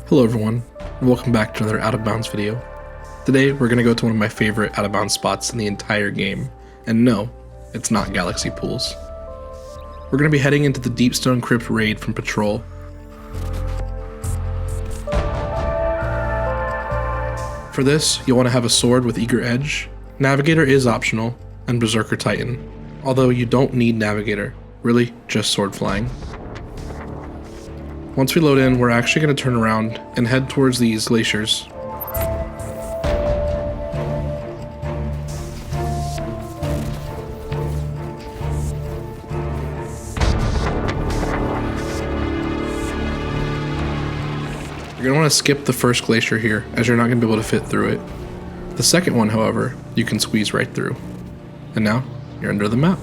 Hello everyone, and welcome back to another Out of Bounds video. Today we're going to go to one of my favorite Out of Bounds spots in the entire game, and no, it's not Galaxy Pools. We're going to be heading into the Deepstone Crypt raid from Patrol. For this, you'll want to have a sword with Eager Edge, Navigator is optional, and Berserker Titan, although you don't need Navigator, really just sword flying. Once we load in, we're actually going to turn around and head towards these glaciers. You're going to want to skip the first glacier here, as you're not going to be able to fit through it. The second one, however, you can squeeze right through. And now, you're under the map.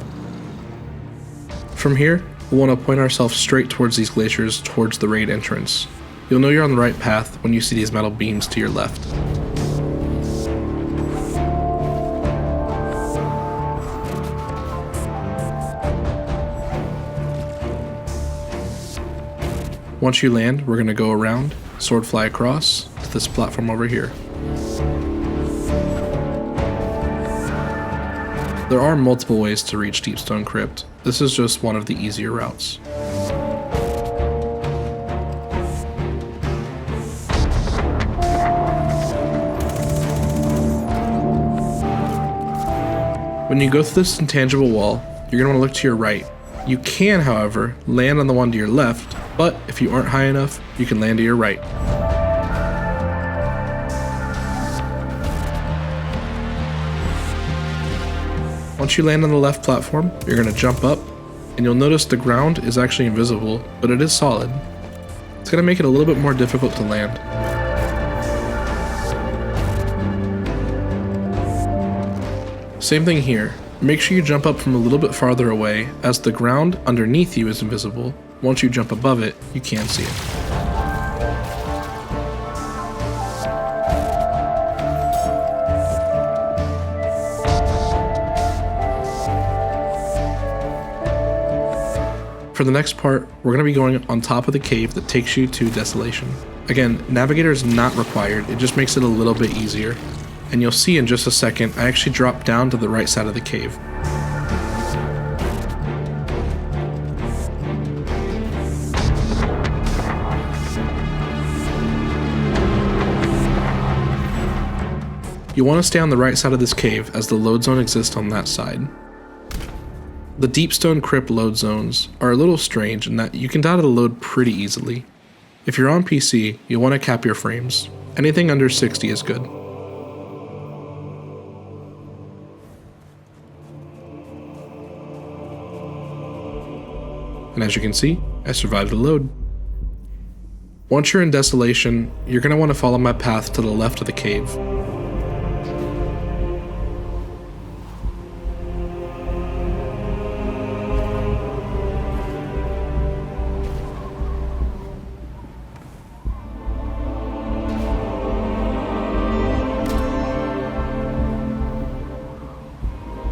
From here, we'll want to point ourselves straight towards these glaciers towards the raid entrance. You'll know you're on the right path when you see these metal beams to your left. Once you land, we're going to go around, sword fly across to this platform over here. There are multiple ways to reach Deepstone Crypt. This is just one of the easier routes. When you go through this intangible wall, you're going to want to look to your right. You can, however, land on the one to your left, but if you aren't high enough, you can land to your right. Once you land on the left platform, you're going to jump up, and you'll notice the ground is actually invisible, but it is solid. It's going to make it a little bit more difficult to land. Same thing here. Make sure you jump up from a little bit farther away, as the ground underneath you is invisible. Once you jump above it, you can see it. For the next part, we're going to be going on top of the cave that takes you to Desolation. Again, Navigator is not required, it just makes it a little bit easier. And you'll see in just a second, I actually dropped down to the right side of the cave. You want to stay on the right side of this cave as the load zone exists on that side. The Deepstone Crypt load zones are a little strange in that you can data the load pretty easily. If you're on PC, you'll want to cap your frames. Anything under 60 is good. And as you can see, I survived the load. Once you're in Desolation, you're going to want to follow my path to the left of the cave.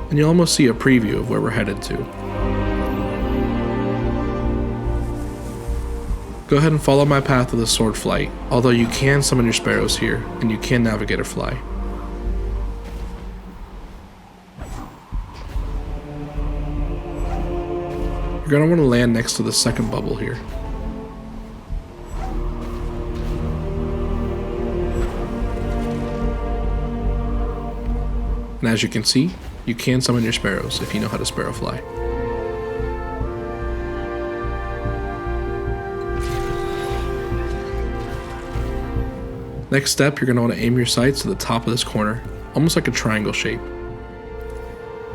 And you'll almost see a preview of where we're headed to. Go ahead and follow my path of the sword flight, although you can summon your sparrows here, and you can Navigator fly. You're going to want to land next to the second bubble here. And as you can see, you can summon your sparrows if you know how to sparrow fly. Next step, you're going to want to aim your sights to the top of this corner, almost like a triangle shape.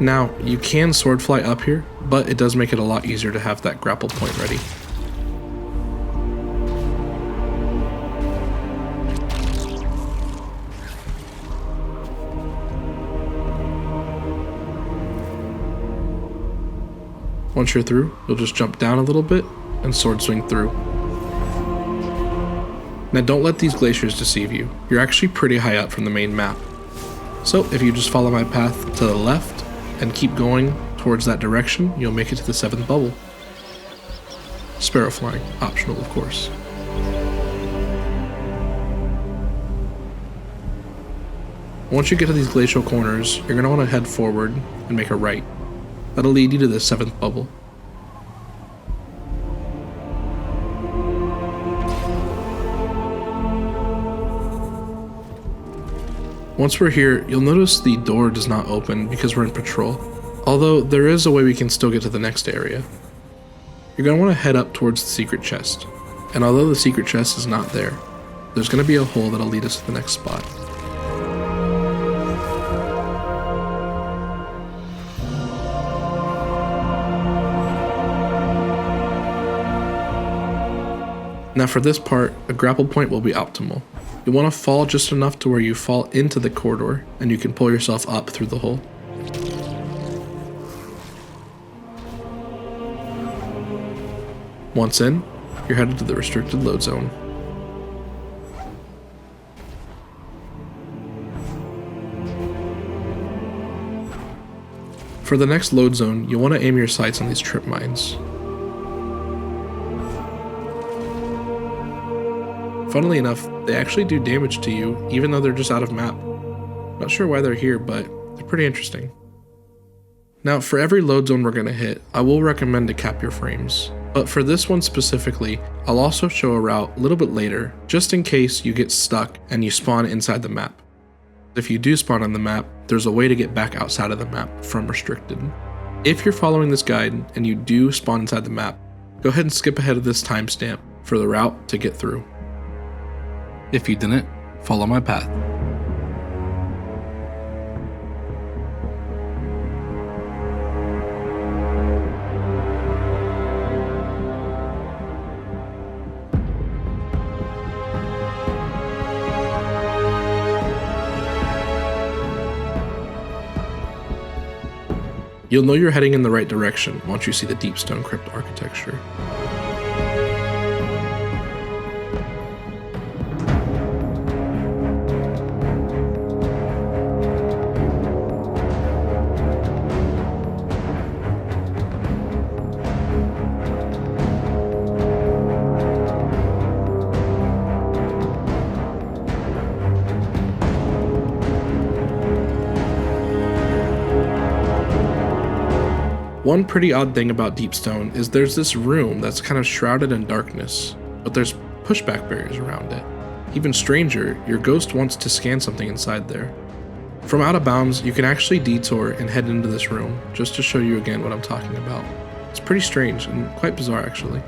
Now, you can sword fly up here, but it does make it a lot easier to have that grapple point ready. Once you're through, you'll just jump down a little bit and sword swing through. Now don't let these glaciers deceive you. You're actually pretty high up from the main map. So if you just follow my path to the left and keep going towards that direction, you'll make it to the 7th bubble. Sparrow flying, optional of course. Once you get to these glacial corners, you're going to want to head forward and make a right. That'll lead you to the 7th bubble. Once we're here, you'll notice the door does not open because we're in patrol, although there is a way we can still get to the next area. You're going to want to head up towards the secret chest, and although the secret chest is not there, there's going to be a hole that'll lead us to the next spot. Now for this part, a grapple point will be optimal. You'll want to fall just enough to where you fall into the corridor and you can pull yourself up through the hole. Once in, you're headed to the restricted load zone. For the next load zone, you'll want to aim your sights on these trip mines. Funnily enough, they actually do damage to you, even though they're just out of map. Not sure why they're here, but they're pretty interesting. Now, for every load zone we're going to hit, I will recommend to cap your frames. But for this one specifically, I'll also show a route a little bit later, just in case you get stuck and you spawn inside the map. If you do spawn on the map, there's a way to get back outside of the map from restricted. If you're following this guide and you do spawn inside the map, go ahead and skip ahead of this timestamp for the route to get through. If you didn't, follow my path. You'll know you're heading in the right direction once you see the deep stone crypt architecture. One pretty odd thing about Deepstone is there's this room that's kind of shrouded in darkness, but there's pushback barriers around it. Even stranger, your ghost wants to scan something inside there. From out of bounds, you can actually detour and head into this room, just to show you again what I'm talking about. It's pretty strange and quite bizarre actually.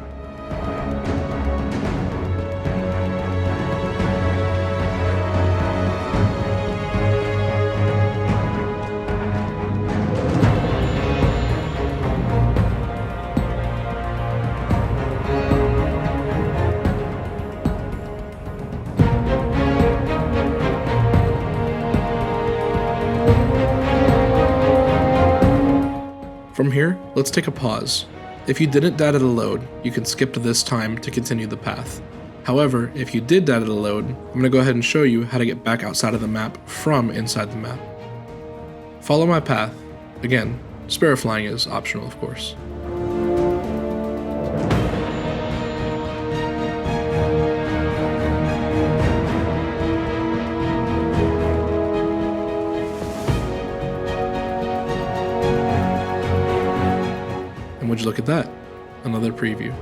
From here, let's take a pause. If you didn't die to the load, you can skip to this time to continue the path. However, if you did die to the load, I'm going to go ahead and show you how to get back outside of the map from inside the map. Follow my path. Again, sparrow flying is optional, of course. Would you look at that? Another preview.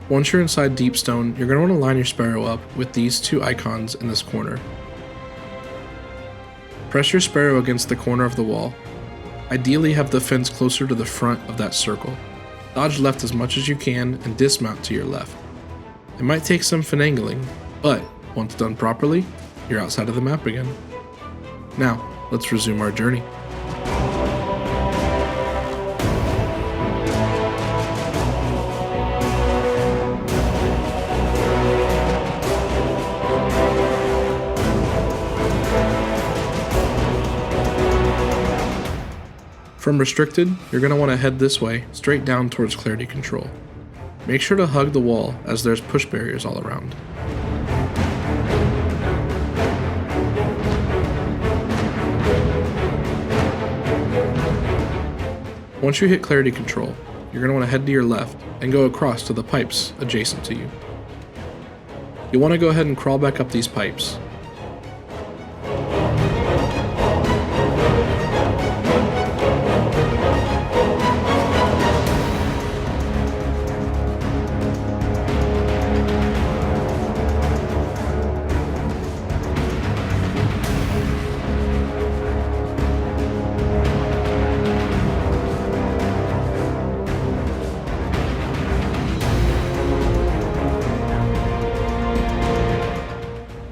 Once you're inside Deepstone, you're going to want to line your sparrow up with these two icons in this corner. Press your sparrow against the corner of the wall. Ideally have the fence closer to the front of that circle. Dodge left as much as you can and dismount to your left. It might take some finagling, but once done properly, you're outside of the map again. Now, let's resume our journey. From restricted, you're going to want to head this way, straight down towards clarity control. Make sure to hug the wall as there's push barriers all around. Once you hit clarity control, you're going to want to head to your left and go across to the pipes adjacent to you. You'll want to go ahead and crawl back up these pipes.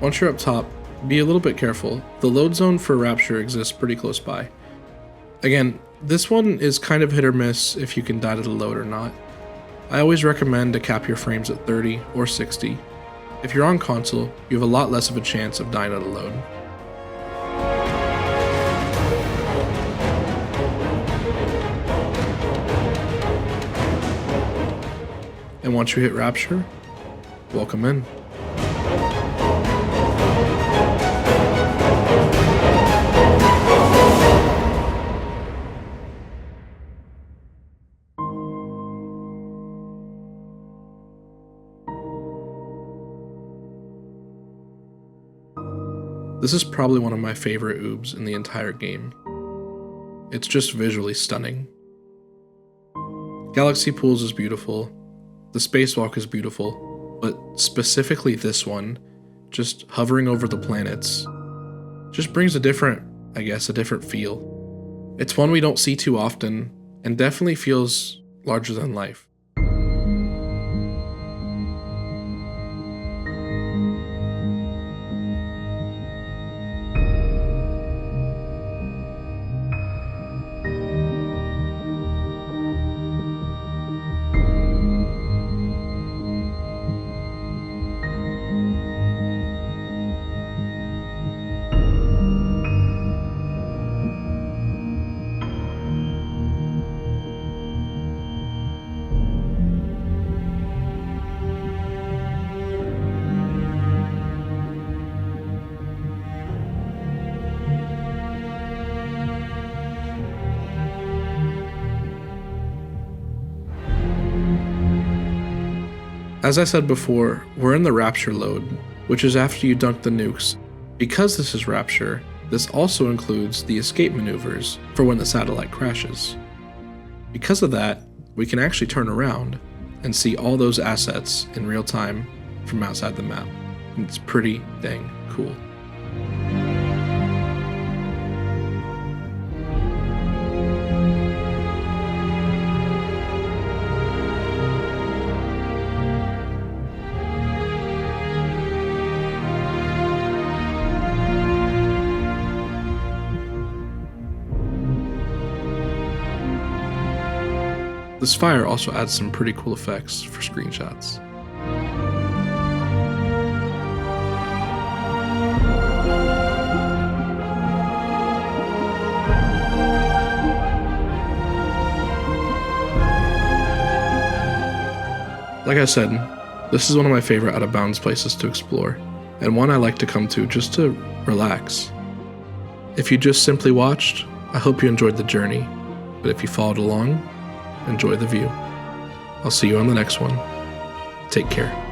Once you're up top, be a little bit careful. The load zone for Rapture exists pretty close by. Again, this one is kind of hit or miss if you can die to the load or not. I always recommend to cap your frames at 30 or 60. If you're on console, you have a lot less of a chance of dying at a load. And once you hit Rapture, welcome in. This is probably one of my favorite OOBs in the entire game. It's just visually stunning. Galaxy Pools is beautiful, the spacewalk is beautiful, but specifically this one, just hovering over the planets, just brings a different feel. It's one we don't see too often, and definitely feels larger than life. As I said before, we're in the Rapture load, which is after you dunk the nukes. Because this is Rapture, this also includes the escape maneuvers for when the satellite crashes. Because of that, we can actually turn around and see all those assets in real time from outside the map. And it's pretty dang cool. This fire also adds some pretty cool effects for screenshots. Like I said, this is one of my favorite out of bounds places to explore, and one I like to come to just to relax. If you just simply watched, I hope you enjoyed the journey, but if you followed along, enjoy the view. I'll see you on the next one. Take care.